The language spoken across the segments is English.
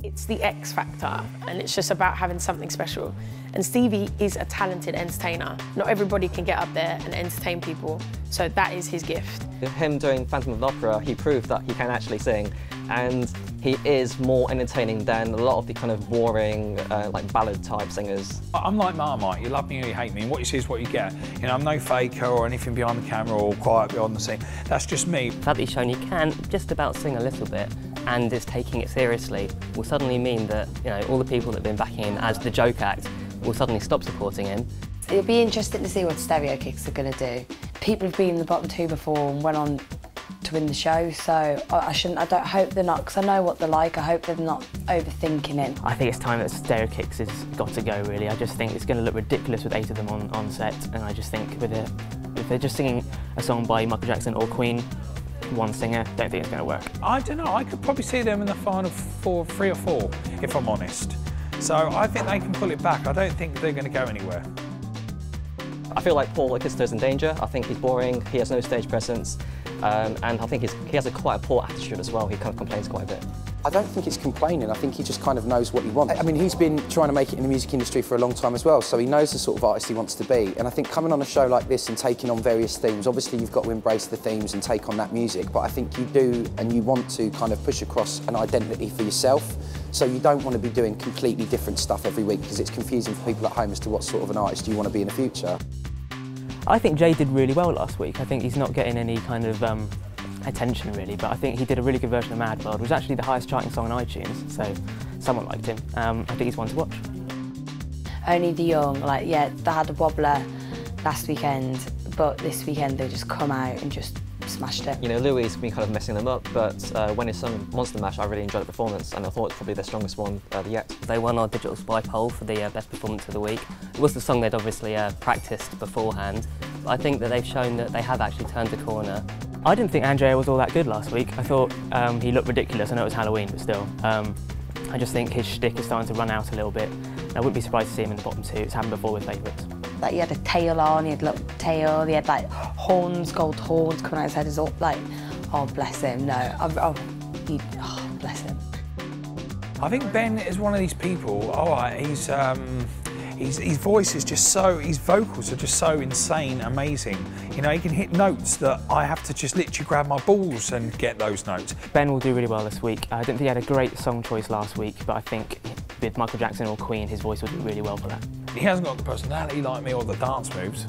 It's the X factor, and it's just about having something special. And Stevi is a talented entertainer. Not everybody can get up there and entertain people, so that is his gift. Him doing Phantom of the Opera, he proved that he can actually sing, and he is more entertaining than a lot of the kind of boring, like ballad-type singers. I'm like Marmite, you love me or you hate me, and what you see is what you get. You know, I'm no faker or anything behind the camera or quiet behind the scene. That's just me. The fact that he's shown you can just about sing a little bit and is taking it seriously will suddenly mean that, you know, all the people that have been backing him as the joke act will suddenly stop supporting him. It'll be interesting to see what Stereo Kicks are going to do. People have been in the bottom two before and went on to win the show, so I don't hope they're not, because I know what they're like. I hope they're not overthinking it. I think it's time that Stereo Kicks has got to go, really. I just think it's going to look ridiculous with 8 of them on set, and I just think if they're just singing a song by Michael Jackson or Queen, one singer, don't think it's going to work. I don't know, I could probably see them in the final 3 or 4, if I'm honest. So I think they can pull it back. I don't think they're going to go anywhere. I feel like Paul Ekister's in danger. I think he's boring, he has no stage presence, and I think he has quite a poor attitude as well. He kind of complains quite a bit. I don't think it's complaining, I think he just kind of knows what he wants. I mean, he's been trying to make it in the music industry for a long time as well, so he knows the sort of artist he wants to be. And I think coming on a show like this and taking on various themes, obviously you've got to embrace the themes and take on that music, but I think you do and you want to kind of push across an identity for yourself. So you don't want to be doing completely different stuff every week because it's confusing for people at home as to what sort of an artist you want to be in the future. I think Jay did really well last week. I think he's not getting any kind of attention really, but I think he did a really good version of Mad World. It was actually the highest charting song on iTunes, so someone liked him. I think he's one to watch. Only the young, like, yeah, they had a wobbler last weekend, but this weekend they just come out and just smashed it. You know, Louis has been kind of messing them up, but when he sung Monster Mash, I really enjoyed the performance, and I thought it's probably their strongest one yet. They won our Digital Spy poll for the best performance of the week. It was the song they'd obviously practiced beforehand. I think that they've shown that they have actually turned the corner. I didn't think Andrea was all that good last week. I thought he looked ridiculous. I know it was Halloween, but still. I just think his shtick is starting to run out a little bit. And I wouldn't be surprised to see him in the bottom 2. It's happened before with favourites. Like, he had a tail on, he had a little tail, he had like horns, gold horns coming out his head. It's all like, oh bless him, no, oh bless him. I think Ben is one of these people, all right, his voice is just so, his vocals are just so insane, amazing. You know, he can hit notes that I have to just literally grab my balls and get those notes. Ben will do really well this week. I didn't think he had a great song choice last week, but I think with Michael Jackson or Queen, his voice will do really well for that. He hasn't got the personality like me or the dance moves,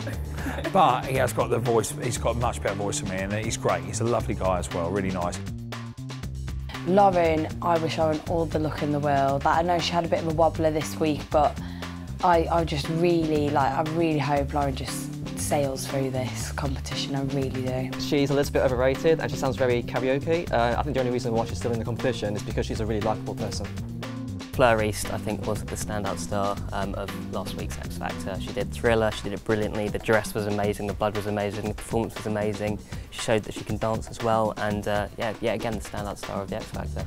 but he has got the voice, he's got a much better voice than me, and he's great. He's a lovely guy as well, really nice. Lauren, I wish her all the luck in the world. I know she had a bit of a wobbler this week, but I just really, I really hope Lauren just sails through this competition, I really do. She's a little bit overrated and she sounds very karaoke. I think the only reason why she's still in the competition is because she's a really likeable person. Fleur, I think, was the standout star of last week's X Factor. She did Thriller, she did it brilliantly, the dress was amazing, the blood was amazing, the performance was amazing. She showed that she can dance as well, and yeah, again, the standout star of the X Factor.